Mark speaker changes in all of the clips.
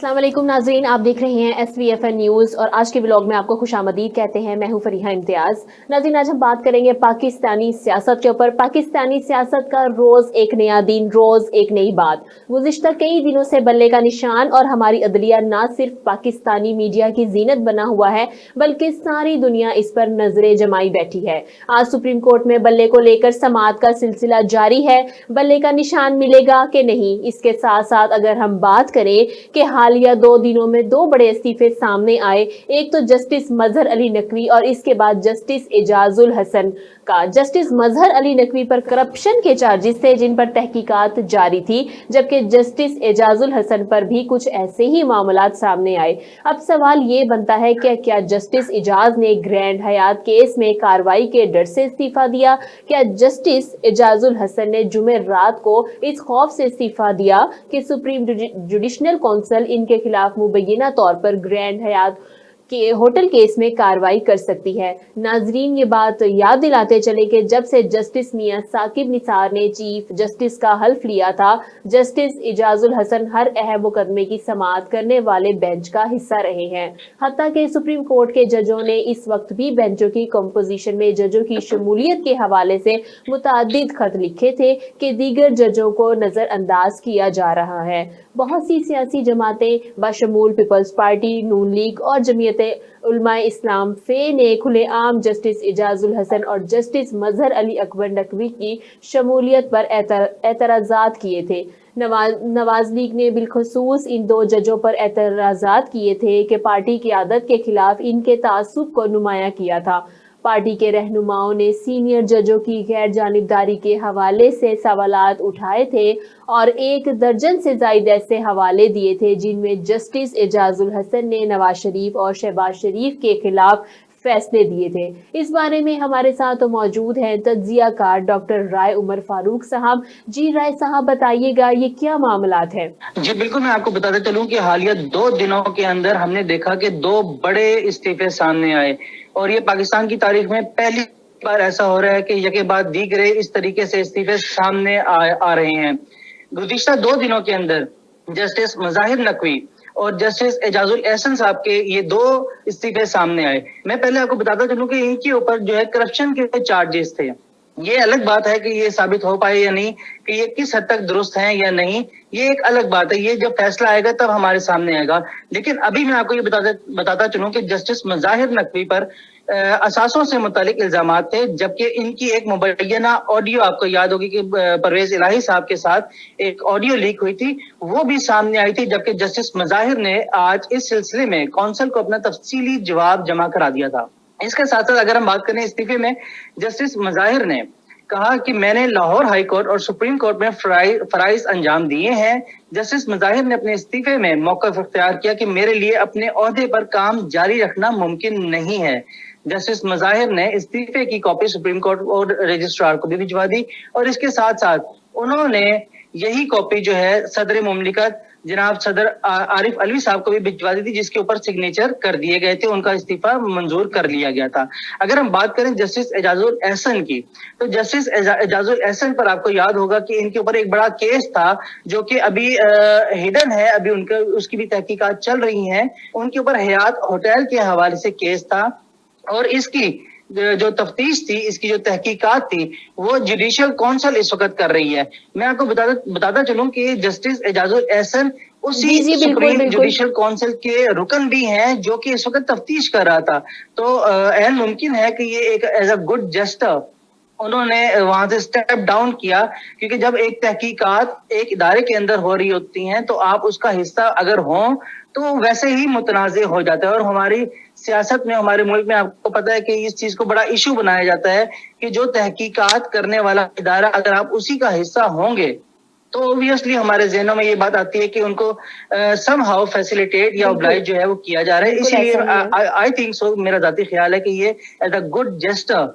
Speaker 1: अस्सलाम वालेकुम नाज़रीन, आप देख रहे हैं SVFN न्यूज़ और आज के ब्लॉग में आपको खुशामदीद कहते हैं। मैं हूं फरीहा इम्तियाज। नाज़रीन, आज हम बात करेंगे पाकिस्तानी सियासत के ऊपर। पाकिस्तानी सियासत का रोज एक नया दिन, रोज एक नई बात। गुज़िश्ता कई दिनों से बल्ले का निशान और हमारी अदलिया ना सिर्फ पाकिस्तानी मीडिया की जीनत बना हुआ है बल्कि सारी दुनिया इस पर नजरें जमाई बैठी है। आज सुप्रीम कोर्ट में बल्ले को लेकर समाअत का सिलसिला जारी है। बल्ले का निशान मिलेगा कि नहीं, इसके साथ साथ अगर हम बात करें कि हालिया 2 दिनों में 2 बड़े इस्तीफे सामने आए। एक तो जस्टिस मजहर अली नकवी और इसके बाद जस्टिस एजाजुल हसन का। जस्टिस मजहर अली नकवी पर करप्शन के चार्जेस थे जिन पर तहकीकात जारी थी, जबकि जस्टिस एजाजुल हसन पर भी कुछ ऐसे ही मामलात सामने आए। अब सवाल ये बनता है कि क्या जस्टिस एजाज ने ग्रैंड हयात केस में कार्रवाई के डर से इस्तीफा दिया? क्या जस्टिस एजाजुल हसन ने जुमे रात को इस खौफ से इस्तीफा दिया कि सुप्रीम जुडिशनल काउंसिल इनके खिलाफ मुबैना तौर पर ग्रैंड हयात के होटल केस में कार्रवाई कर सकती है? नाजरीन, ये बात याद दिलाते चले कि जब से जस्टिस मियां साकिब निसार ने चीफ जस्टिस का हल्फ लिया था, जस्टिस एजाजुल हसन हर अहम मुकदमे की समाअत करने वाले बेंच का हिस्सा रहे हैं। हत्ता कि सुप्रीम कोर्ट के जजों ने इस वक्त भी बेंचों की कंपोजिशन में जजों की शमूलियत के हवाले से मुतादिद खत लिखे थे कि दीगर जजों को नजरअंदाज किया जा रहा है। बहुत सी सियासी जमातें बशमूल पीपल्स पार्टी, नून लीग और जमीयत उलमाए इस्लाम फे ने खुलेआम जस्टिस एजाजुल हसन और जस्टिस मजहर अली अकबर नकवी की शमूलियत पर एतराजात किए थे। नवाज लीग ने बिलखसूस इन 2 जजों पर एतराजात किए थे कि पार्टी की आदत के खिलाफ इनके तासुब को नुमाया किया था। पार्टी के रहनुमाओं ने सीनियर जजों की गैर जानिबदारी के हवाले से सवालात उठाए थे और 1 दर्जन से जायद ऐसे हवाले दिए थे जिनमें जस्टिस एजाजुल हसन ने नवाज शरीफ और शहबाज शरीफ के खिलाफ फैसले दिए थे। इस बारे में हमारे साथ तो मौजूद हैं तज्जियाकार डॉक्टर राय उमर फारूक साहब। जी राय साहब, बताइएगा ये क्या मामलात है?
Speaker 2: जी बिल्कुल, मैं आपको बताते चलूं कि हालिया 2 दिनों के अंदर हमने देखा कि 2 बड़े इस्तीफे सामने आए और ये पाकिस्तान की तारीख में पहली बार ऐसा हो रहा है कि यके बाद दीगरे इस तरीके से इस्तीफे सामने आ रहे हैं। गुज़िश्ता 2 दिनों के अंदर जस्टिस मज़ाहिर नकवी और जस्टिस एजाजुल एहसन साहब के ये 2 इस्तीफे सामने आए। मैं पहले आपको बताता चलूं कि इनके ऊपर जो है करप्शन के चार्जेस थे। ये अलग बात है कि ये साबित हो पाए या नहीं, कि ये किस हद तक दुरुस्त हैं या नहीं, ये एक अलग बात है। ये जब फैसला आएगा तब हमारे सामने आएगा। लेकिन अभी मैं आपको ये बताता चलूं कि जस्टिस मज़ाहिर नकवी पर असासों से मुतालिक इल्जामात थे, जबकि इनकी एक मुबैना ऑडियो, आपको याद होगी कि परवेज इलाही साहब के साथ एक ऑडियो लीक हुई थी, वो भी सामने आई थी। जबकि जस्टिस मज़ाहिर ने आज इस सिलसिले में काउंसिल को अपना तफसीली जवाब जमा करा दिया था। इसके साथ साथ अगर हम बात करें इस्तीफे में, जस्टिस मज़ाहिर ने कहा कि मैंने लाहौर हाई कोर्ट और सुप्रीम कोर्ट में फराइज अंजाम दिए हैं। जस्टिस मज़ाहिर ने अपने इस्तीफे में मौक़िफ़ इख्तियार किया कि मेरे लिए अपने ओहदे पर काम जारी रखना मुमकिन नहीं है। जस्टिस मज़ाहिर ने इस्तीफे की कॉपी सुप्रीम कोर्ट और रजिस्ट्रार को भी भिजवा दी और इसके साथ साथ उन्होंने यही कॉपी जो है सदर मुमलिकत जनाब सदर आरिफ अलवी साहब को भी भिजवा दी थी, जिसके ऊपर सिग्नेचर कर दिए गए थे, उनका इस्तीफा मंजूर कर लिया गया था। अगर हम बात करें जस्टिस एजाजुल एहसन की, तो जस्टिस एजाजुल एहसन पर आपको याद होगा कि इनके ऊपर एक बड़ा केस था जो कि अभी हिडन है, अभी उनका उसकी भी तहकीकात चल रही हैं। उनके ऊपर हयात होटल के हवाले से केस था और इसकी जो तफ्तीश थी, इसकी जो तहकीकात थी, वो जुडिशियल काउंसिल इस वक्त कर रही है। मैं आपको बताता चलूं कि जस्टिस एजाजुल एहसन उसी सुप्रीम जुडिशियल काउंसिल के रुकन भी हैं जो कि इस वक्त तफ्तीश कर रहा था। तो ऐन मुमकिन है कि ये एक एज अ गुड जस्टर उन्होंने वहां से स्टेप डाउन किया, क्योंकि जब एक तहकीकात एक इदारे के अंदर हो रही होती हैं तो आप उसका हिस्सा अगर हो तो वैसे ही मुतनाज़े हो जाता है। और हमारी सियासत में, हमारे मुल्क में आपको पता है कि इस चीज को बड़ा इशू बनाया जाता है कि जो तहकीकात करने वाला इदारा अगर आप उसी का हिस्सा होंगे तो ऑब्वियसली हमारे जहनों में ये बात आती है कि उनको सम हाउ फैसिलिटेट या ऑब्लाइज जो है वो किया जा रहा है। इसीलिए आई थिंक सो, मेरा जाती ख्याल है कि ये as a good gesture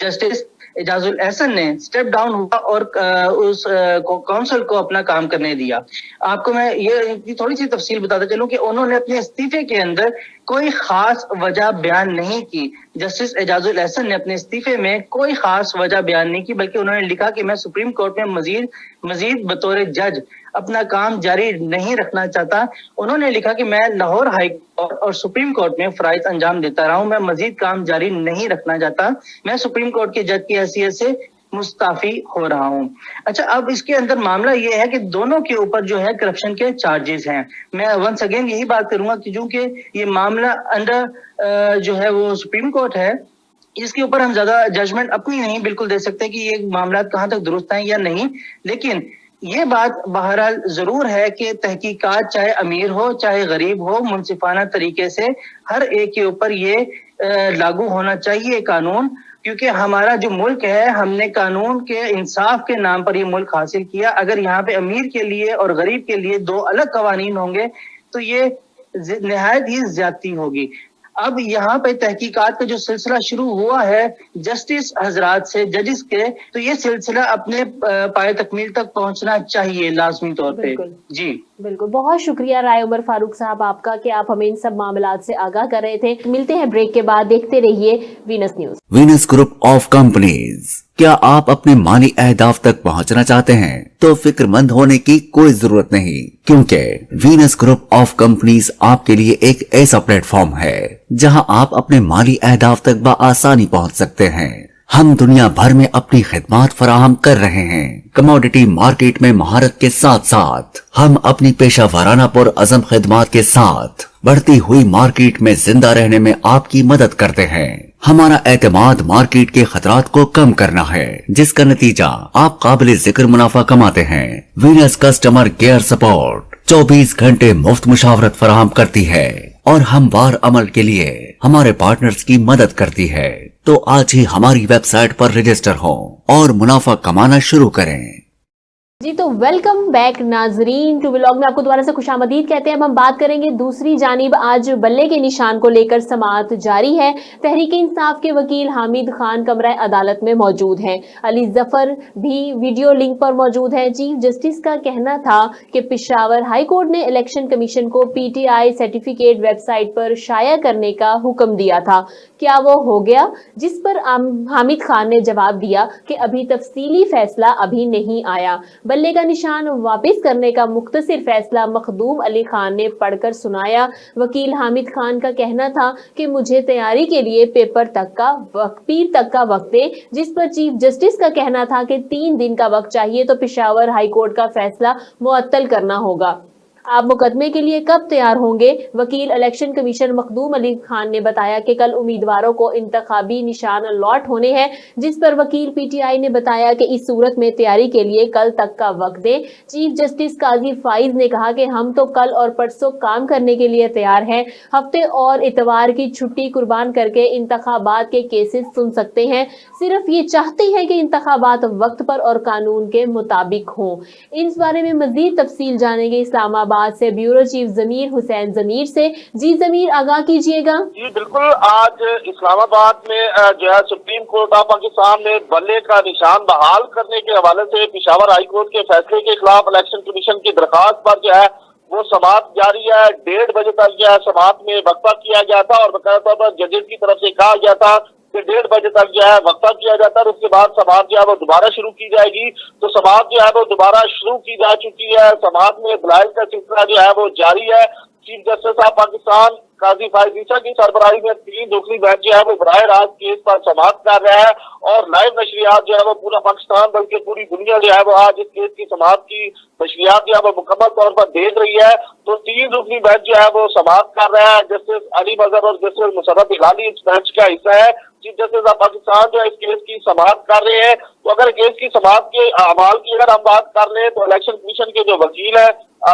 Speaker 2: justice Ejazul Ahsan ने स्टेप डाउन हुआ और उस काउंसिल को अपना काम करने दिया। आपको मैं ये थोड़ी सी तफसील बताता चलूं कि उन्होंने अपने इस्तीफे के अंदर کوئی خاص وجہ بیان نہیں کی. جسٹس اعجاز الاحسن نے اپنے استعفے میں کوئی خاص وجہ بیان نہیں کی، بلکہ انہوں نے لکھا کہ میں سپریم کورٹ میں مزید بطور جج اپنا کام جاری نہیں رکھنا چاہتا. انہوں نے لکھا کہ میں لاہور ہائی کورٹ اور سپریم کورٹ میں فرائض انجام دیتا رہا ہوں، میں مزید کام جاری نہیں رکھنا چاہتا، میں سپریم کورٹ کے جج کی حیثیت سے مستعفی ہو رہا ہوں. اچھا، اب اس کے اندر معاملہ یہ ہے کہ دونوں کے اوپر جو ہے کرپشن کے چارجز ہیں. میں ونس اگین یہی بات کروں گا کہ چونکہ یہ معاملہ انڈر جو ہے وہ سپریم کورٹ ہے، اس کے اوپر ہم زیادہ ججمنٹ اپنی نہیں بالکل دے سکتے کہ یہ معاملات کہاں تک درست ہیں یا نہیں. لیکن یہ بات بہرحال ضرور ہے کہ تحقیقات چاہے امیر ہو چاہے غریب ہو، منصفانہ طریقے سے ہر ایک کے اوپر یہ لاگو ہونا چاہیے قانون، کیونکہ ہمارا جو ملک ہے، ہم نے قانون کے انصاف کے نام پر یہ ملک حاصل کیا. اگر یہاں پہ امیر کے لیے اور غریب کے لیے دو الگ قوانین ہوں گے تو یہ نہایت ہی زیادتی ہوگی. اب یہاں پہ تحقیقات کا جو سلسلہ شروع ہوا ہے جسٹس حضرات سے، ججز کے، تو یہ سلسلہ اپنے پائے تکمیل تک پہنچنا چاہیے لازمی طور پہ. جی
Speaker 1: بالکل، بہت شکریہ رائے عمر فاروق صاحب آپ کا کہ آپ ہمیں ان سب معاملات سے آگاہ کر رہے تھے. ملتے ہیں بریک کے بعد، دیکھتے رہیے وینس نیوز.
Speaker 3: وینس گروپ آف کمپنیز. کیا آپ اپنے مالی اہداف تک پہنچنا چاہتے ہیں تو فکر مند ہونے کی کوئی ضرورت نہیں، کیونکہ وینس گروپ آف کمپنیز آپ کے لیے ایک ایسا پلیٹ فارم ہے جہاں آپ اپنے مالی اہداف تک بآسانی پہنچ سکتے ہیں. ہم دنیا بھر میں اپنی خدمات فراہم کر رہے ہیں. کموڈٹی مارکیٹ میں مہارت کے ساتھ ساتھ ہم اپنی پیشہ ورانہ پر عزم خدمات کے ساتھ بڑھتی ہوئی مارکیٹ میں زندہ رہنے میں آپ کی مدد کرتے ہیں. ہمارا اعتماد مارکیٹ کے خطرات کو کم کرنا ہے، جس کا نتیجہ آپ قابل ذکر منافع کماتے ہیں. وینس کسٹمر کیئر سپورٹ 24 گھنٹے مفت مشاورت فراہم کرتی ہے اور ہموار عمل کے لیے ہمارے پارٹنرز کی مدد کرتی ہے. تو آج ہی ہماری ویب سائٹ پر رجسٹر ہوں اور منافع کمانا شروع کریں.
Speaker 1: جی تو ویلکم بیک ناظرین ٹو ولاگ میں آپ کو دوبارہ سے خوش آمدید کہتے ہیں. اب ہم بات کریں گے دوسری جانب. آج بلے کے نشان کو لے کر سماعت جاری ہے. تحریک انصاف کے وکیل حامد خان کمرہ عدالت میں موجود ہیں. علی ظفر بھی ویڈیو لنک پر موجود ہیں. چیف جسٹس کا کہنا تھا کہ پشاور ہائی کورٹ نے الیکشن کمیشن کو P T I certificate website پر شائع کرنے کا حکم دیا تھا. کیا وہ ہو گیا؟ جس پر حامد خان نے جواب دیا کہ ابھی تفصیلی فیصلہ ابھی نہیں آیا. بلے کا نشان واپس کرنے کا مختصر فیصلہ مخدوم علی خان نے پڑھ کر سنایا. وکیل حامد خان کا کہنا تھا کہ مجھے تیاری کے لیے پیر تک کا وقت دے، جس پر چیف جسٹس کا کہنا تھا کہ 3 دن کا وقت چاہیے تو پشاور ہائی کورٹ کا فیصلہ معطل کرنا ہوگا. آپ مقدمے کے لیے کب تیار ہوں گے؟ وکیل الیکشن کمیشن مخدوم علی خان نے بتایا کہ کل امیدواروں کو انتخابی نشان الاٹ ہونے ہیں، جس پر وکیل پی ٹی آئی نے بتایا کہ اس صورت میں تیاری کے لیے کل تک کا وقت دیں. چیف جسٹس قاضی فائز نے کہا کہ ہم تو کل اور پرسوں کام کرنے کے لیے تیار ہیں. ہفتے اور اتوار کی چھٹی قربان کر کے انتخابات کے کیسز سن سکتے ہیں. صرف یہ چاہتے ہیں کہ انتخابات وقت پر اور قانون کے مطابق ہوں. اس بارے میں مزید تفصیل جانیں گے اسلام آباد سے بیورو چیف ضمیر حسین ضمیر سے. جی ضمیر، آگاہ کیجیے گا.
Speaker 4: جی بالکل، آج اسلام آباد میں جو ہے سپریم کورٹ آف پاکستان نے بلے کا نشان بحال کرنے کے حوالے سے پشاور ہائی کورٹ کے فیصلے کے خلاف الیکشن کمیشن کی درخواست پر جو ہے وہ سماعت جاری ہے. 1:30 بجے تک جو ہے سماعت میں وقفہ کیا گیا تھا اور باقاعدہ طور پر ججز کی طرف سے کہا گیا تھا کہ 1:30 بجے تک جو ہے وقفہ کیا جاتا ہے اور اس کے بعد سماعت جو ہے وہ دوبارہ شروع کی جائے گی. تو سماعت جو ہے وہ دوبارہ شروع کی جا چکی ہے. سماعت میں دلائل کا سلسلہ جو ہے وہ جاری ہے. چیف جسٹس آف پاکستان قاضی فائز عیسیٰ کی سربراہی میں 3 رکنی بینچ جو ہے وہ براہ راست کیس پر سماعت کر رہا ہے اور لائیو نشریات جو ہے وہ پورا پاکستان بلکہ پوری دنیا جو ہے وہ آج اس کیس کی سماعت کی نشریات جو ہے وہ مکمل طور پر دیکھ رہی ہے. تو 3 رکنی بینچ جو ہے وہ سماعت کر رہا ہے. جسٹس علی مظہر اور جسٹس مشرف ہلالی اس بینچ کا حصہ ہے. چیف جسٹس آف پاکستان جو ہے اس کیس کی سماعت کر رہے ہیں. تو اگر کیس کی سماعت کے اعمال کی اگر ہم بات کر لیں تو الیکشن کمیشن کے جو وکیل ہیں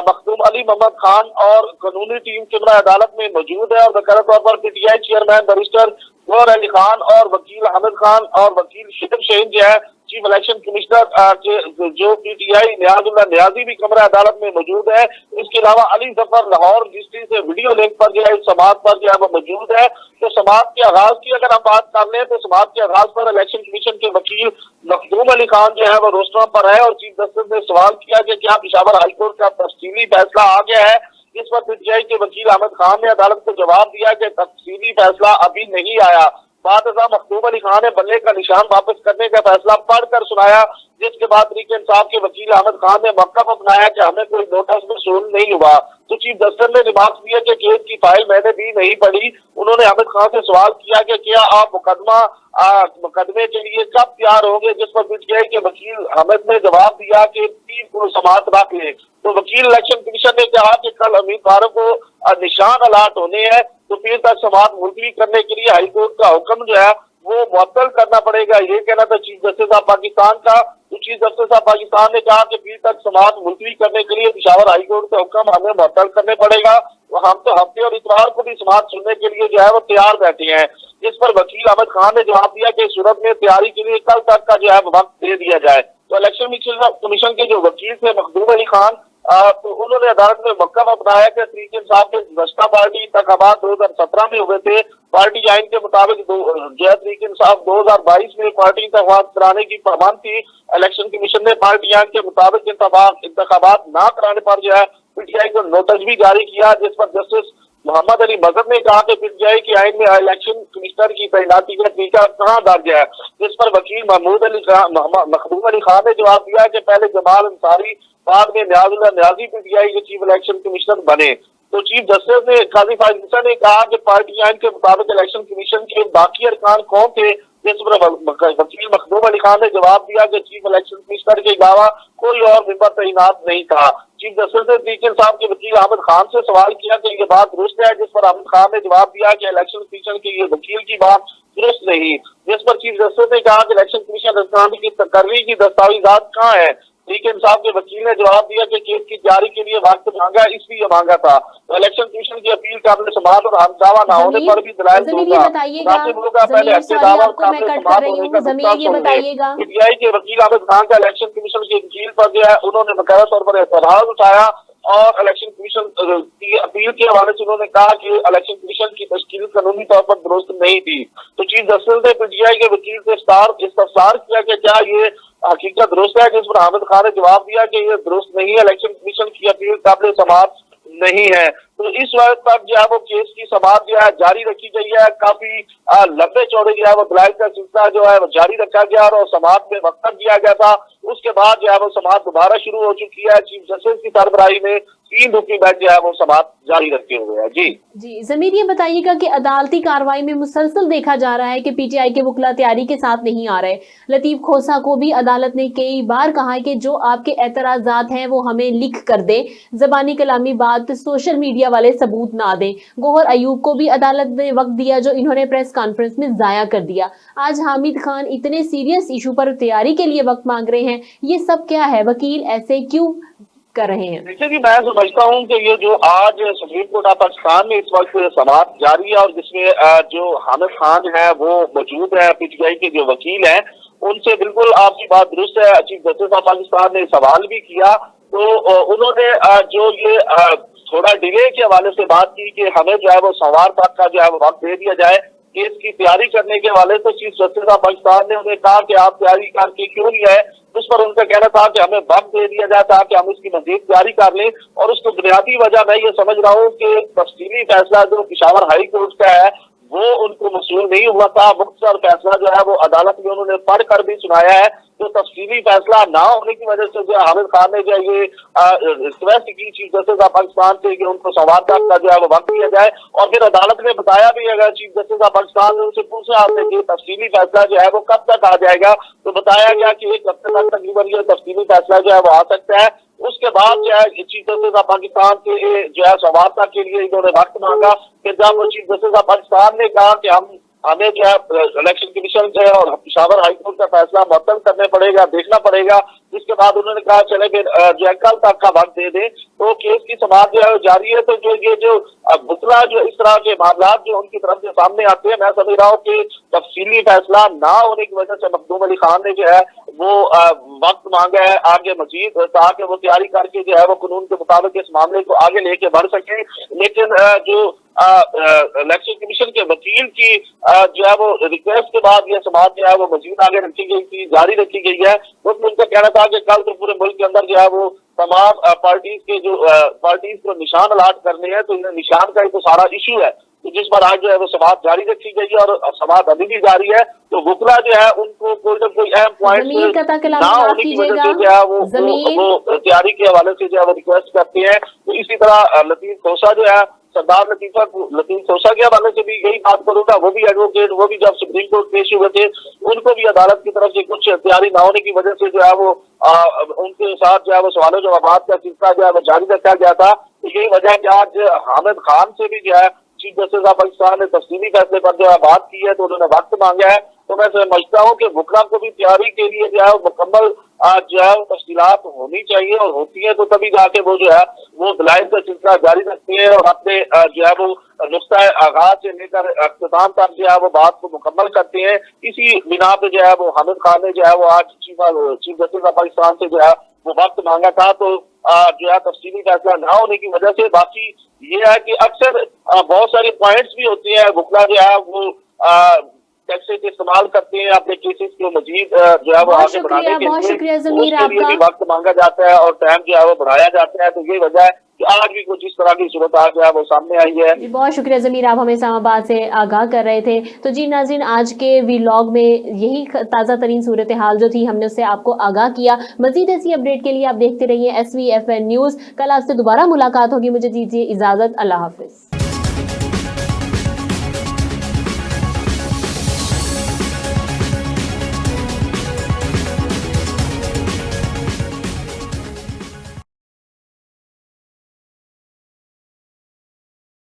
Speaker 4: مخدوم علی محمد خان اور قانونی ٹیم کمرہ عدالت میں موجود ہے اور باقاعدہ طور پر P T I chairman barrister Gohar Ali Khan اور وکیل حامد خان اور وکیل شکم شہین جو ہے چیف الیکشن کمشنر جو پی ٹی آئی نیاز اللہ نیازی بھی کمرہ عدالت میں موجود ہے. اس کے علاوہ علی ظفر لاہور ڈسٹرکٹ سے ویڈیو لنک پر جو ہے سماعت پر جو ہے وہ موجود ہے. تو سماعت کے آغاز کی اگر ہم بات کر لیں تو سماعت کے آغاز پر الیکشن کمیشن کے وکیل مخدوم علی خان جو ہے وہ روسٹرم پر ہے اور چیف جسٹس نے سوال کیا کہ کیا پشاور ہائی کورٹ کا تفصیلی فیصلہ آ گیا ہے. जिस पर पीटीआई के वकील अहमद खान ने अदालत को जवाब दिया कि तफसीली फैसला अभी नहीं आया। बाद मखदूम अली खान ने बल्ले का निशान वापस करने का फैसला पढ़कर सुनाया, जिसके बाद तहरीक इंसाफ के वकील अहमद खान ने मौका अपनाया कि हमें कोई नोटिस वसूल नहीं हुआ। तो चीफ जस्टिस ने रिमार्क दिया कि केस की फाइल मैंने भी नहीं पढ़ी। उन्होंने अहमद खान से सवाल किया कि क्या आप मुकदमे के लिए कब तैयार होंगे, जिस पर पीटीआई के वकील अहमद ने जवाब दिया कि 3 को समाअत रख ले। तो वकील इलेक्शन कमीशन ने कहा कि कल उम्मीदवारों को निशान अलाट होने हैं, तो फिर तक समाअत मुलतवी करने के लिए हाईकोर्ट का हुक्म जो है वो मुअत्तल करना पड़ेगा। ये कहना था चीफ जस्टिस ऑफ पाकिस्तान का। तो चीफ जस्टिस ऑफ पाकिस्तान ने कहा कि फिर तक समाअत मुलतवी करने के लिए पेशावर हाईकोर्ट का हुक्म हमें मुअत्तल करने पड़ेगा। हम तो हफ्ते और इतवार को भी समाअत सुनने के लिए जो है वो तैयार बैठे हैं। जिस पर वकील अहमद खान ने जवाब दिया कि सूरत में तैयारी के लिए कल तक का जो है वक्त दे दिया जाए। तो इलेक्शन कमीशन के जो वकील थे मखदूम अली खान, तो उन्होंने अदालत में मौका अपनाया कि तहरीक इंसाफ के गुज़श्ता पार्टी इंतखाबात 2017 में हुए थे। पार्टी आइन के मुताबिक जो है तहरीक इंसाफ 2022 में पार्टी इंतखाबात कराने की पाबंद थी। इलेक्शन कमीशन ने पार्टी आइन के मुताबिक इंतखाबात न कराने पर जो है पीटीआई को नोटिस भी जारी किया, जिस पर जस्टिस मोहम्मद अली मजहर ने कहा कि पीटीआई की आइन में इलेक्शन कमिश्नर की तैनाती का तरीका कहाँ दर्ज है। जिस पर वकील मखदूम अली खान ने जवाब दिया कि पहले जमाल अंसारी, बाद में न्याजुल्लाह न्याजी पीटीआई के चीफ इलेक्शन कमिश्नर बने। तो चीफ जस्टिस ने काजी फायद ने कहा कि पार्टी आइन के मुताबिक इलेक्शन कमीशन के बाकी अरकान कौन थे, जिस पर वकील मखदूम अली खान ने जवाब दिया कि चीफ इलेक्शन कमिश्नर के अलावा कोई और मेंबर तैनात नहीं था। चीफ जस्टिस ने तहरीक इंसाफ के वकील अहमद खान से सवाल किया कि ये बात दुरुस्त है, जिस पर अहमद खान ने जवाब दिया कि इलेक्शन कमीशन के ये वकील की बात दुरुस्त नहीं। जिस पर चीफ जस्टिस ने कहा कि इलेक्शन कमीशन अरकान की तकर्री की दस्तावेजात कहाँ है। तहरीक इंसाफ के वकील ने जवाब दिया कि केस की तैयारी के लिए वक्त मांगा, इसलिए मांगा था। तो इलेक्शन कमीशन की अपील काबिल समाअत और हमदावा न होने पर भी दलाइल दूंगा। पहले हफ्ते दावा और काबिल समाअत होने का पीटीआई के वकील अहमद खान का इलेक्शन कमीशन के वकील पर जो है उन्होंने बकायदा तौर पर एतराज उठाया और इलेक्शन कमीशन की अपील के हवाले से उन्होंने कहा कि इलेक्शन कमीशन की तश्कील कानूनी तौर पर दुरुस्त नहीं थी। तो चीफ जस्टिस ने पीटीआई के वकील से इस्तफसार किया कि क्या ये हकीकत दुरुस्त है, जिस पर अहमद खान ने जवाब दिया कि ये दुरुस्त नहीं है, इलेक्शन कमीशन की अपील काबिल समाअत नहीं है। तो इस वक्त तक जो है वो केस की समाअत जो है जारी रखी गई है। काफी लंबे चौड़े जो है वो दलाइल का सिलसिला जो है वो जारी रखा गया और समाअत में वक्त दिया गया था। उसके बाद जो है वो समाअत दोबारा शुरू हो चुकी है। चीफ जस्टिस की सरबराही में 3 रुकनी बेंच जो है वो समाअत जारी रखे हुए है। जी
Speaker 1: ज़मीर, ये बताइएगा कि अदालती कार्रवाई में मुसलसल देखा जा रहा है कि पीटीआई के वकला तैयारी के साथ नहीं आ रहे। लतीफ खोसा को भी अदालत ने कई बार कहा है कि जो आपके एतराजात हैं वो हमें लिख कर दे, जबानी कलामी बात सोशल मीडिया वाले सबूत ना दें। गौहर अयूब को भी अदालत ने वक्त दिया जो इन्होंने प्रेस कॉन्फ्रेंस में जाया कर दिया। आज हामिद खान इतने सीरियस इशू पर तैयारी के लिए वक्त मांग रहे हैं, ये सब क्या है? वकील ऐसे क्यों कर रहे हैं?
Speaker 4: देखिए कि मैं समझता हूँ कि ये जो आज सुप्रीम कोर्ट ऑफ पाकिस्तान में इस वक्त समाअत जारी है और जिसमें जो हामिद खान है वो मौजूद है, पीटीआई के जो वकील हैं उनसे बिल्कुल आपकी बात दुरुस्त है। चीफ जस्टिस ऑफ पाकिस्तान ने सवाल भी किया तो उन्होंने जो ये थोड़ा डिले के हवाले से बात की कि हमें जो है वो सोमवार तक का जो है वो वक्त दे दिया जाए केस की तैयारी करने के हवाले से। चीफ जस्टिस ऑफ पाकिस्तान ने उन्हें कहा कि आप तैयारी करके क्यों नहीं आए। उस पर उनका कहना था कि हमें वक्त दे दिया जाए ताकि हम इसकी मजीद तैयारी कर लें और उसको बुनियादी वजह मैं ये समझ रहा हूँ कि तफसीली फैसला जो पेशावर हाई कोर्ट का है वो उनको मसूल नहीं हुआ था। मुख्तसर फैसला जो है वो अदालत में उन्होंने पढ़ कर भी सुनाया है। तो तफसीली फैसला ना होने की वजह से जो हामिद खान ने जो ये रिक्वेस्ट की चीफ जस्टिस ऑफ पाकिस्तान से कि उनको सोमवार तक का जो है वो वक्त दिया जाए और फिर अदालत ने बताया भी अगर चीफ जस्टिस ऑफ पाकिस्तान ने उनसे पूछा आपने कि तफसीली फैसला जो है वो कब तक आ जाएगा, तो बताया गया कि 1 हफ्ते तक तकरीबन ये तफसीली फैसला जो है वो आ सकता है। उसके बाद जो है चीफ जस्टिस ऑफ पाकिस्तान से जो है सोमवार तक के लिए इन्होंने वक्त मांगा। फिर जब चीफ जस्टिस ऑफ पाकिस्तान ने कहा कि हमें जो है इलेक्शन कमीशन जो है और पेशावर हाईकोर्ट का फैसला मुअत्तल करने पड़ेगा, देखना पड़ेगा, जिसके बाद उन्होंने कहा चले फिर जो है कल तक का वक्त दे दें। तो केस की समाअत जो है जारी है। तो जो ये जो बुतला जो इस तरह के मामला जो उनकी तरफ से सामने आते हैं, मैं समझ रहा हूँ कि तफसीली फैसला ना होने की वजह से मखदूम अली खान ने जो है वो वक्त मांगा है आगे मजीद ताकि वो तैयारी करके जो है वो कानून के मुताबिक इस मामले को आगे लेके बढ़ सके। लेकिन जो इलेक्शन कमीशन के वकील की जो है वो रिक्वेस्ट के बाद यह समाअत जो है वो मजीद आगे रखी गई थी, जारी रखी गई है। उसमें उनका कहना था कि कल तो पूरे मुल्क के अंदर जो है वो तमाम पार्टीज के जो पार्टीज को निशान अलाट करने हैं, तो इन्हें निशान का ही तो सारा इशू है, तो जिस पर आज जो है वो समाअत जारी रखी गई है और समाअत अभी भी जारी है। तो वकला जो है उनको कोई ना कोई अहम
Speaker 1: ज़मीर का
Speaker 4: पॉइंट
Speaker 1: तकलाम
Speaker 4: ना
Speaker 1: माफ
Speaker 4: होने की वजह
Speaker 1: कीजिएगा।
Speaker 4: से जो है
Speaker 1: ज़मीर
Speaker 4: वो तैयारी के हवाले से जो है वो रिक्वेस्ट करते हैं। तो इसी तरह लतीफ खोसा जो है, सरदार लतीफ खोसा के हवाले से भी यही बात करूंगा। वो भी एडवोकेट, वो भी जब सुप्रीम कोर्ट पेश हुए थे, उनको भी अदालत की तरफ से कुछ तैयारी ना होने की वजह से जो है वो उनके साथ जो है वो सवालों जवाबात का सिलसिला जो है वो जारी रखा गया था। तो यही वजह है कि आज हामिद खान से भी जो है चीफ जस्टिस ऑफ पाकिस्तान ने तफसीली फैसले पर जो है बात की है, तो उन्होंने वक्त मांगा है। तो मैं समझता हूँ कि वकला को भी तैयारी के लिए जो है मुकम्मल जो है तफसीलात होनी चाहिए, और होती है तो तभी जाके वो जो है वो दलाइल का सिलसिला जारी रखते हैं और अपने जो है वो नुक्ता आगाज से लेकर अख्ताम तक जो है वो बात को मुकम्मल करते हैं। इसी बिना पे जो है वो हामिद खान ने जो है वो आज चीफ जस्टिस ऑफ पाकिस्तान से जो है वो वक्त मांगा था, तो जो है तफसीली फैसला ना होने की वजह से। बाकी ये है कि अक्सर बहुत सारे पॉइंट्स भी होते हैं, वकला जो है वो टैक्सेस इस्तेमाल करते हैं अपने केसेस को मजीद जो है वो आगे बढ़ाने के लिए।
Speaker 1: बहुत शुक्रिया ज़मीर
Speaker 4: उसके लिए भी
Speaker 1: आपका।
Speaker 4: वक्त मांगा जाता है और टाइम जो है वो बढ़ाया जाता है। तो ये वजह है कि आज भी कुछ इस तरह की सूरत आ जो है वो सामने आई है।
Speaker 1: जी बहुत शुक्रिया ज़मीर, आप हमें इस्लामाबाद से आगाह कर रहे थे। तो जी नाज़रीन, आज के व्लॉग में यही ताज़ा तरीन सूरत हाल जो थी हमने उससे आपको आगाह किया। मजीद ऐसी अपडेट के लिए आप देखते रहिए SVFN न्यूज़। कल आपसे दोबारा मुलाकात होगी, मुझे दीजिए इजाज़त, अल्लाह हाफिज़।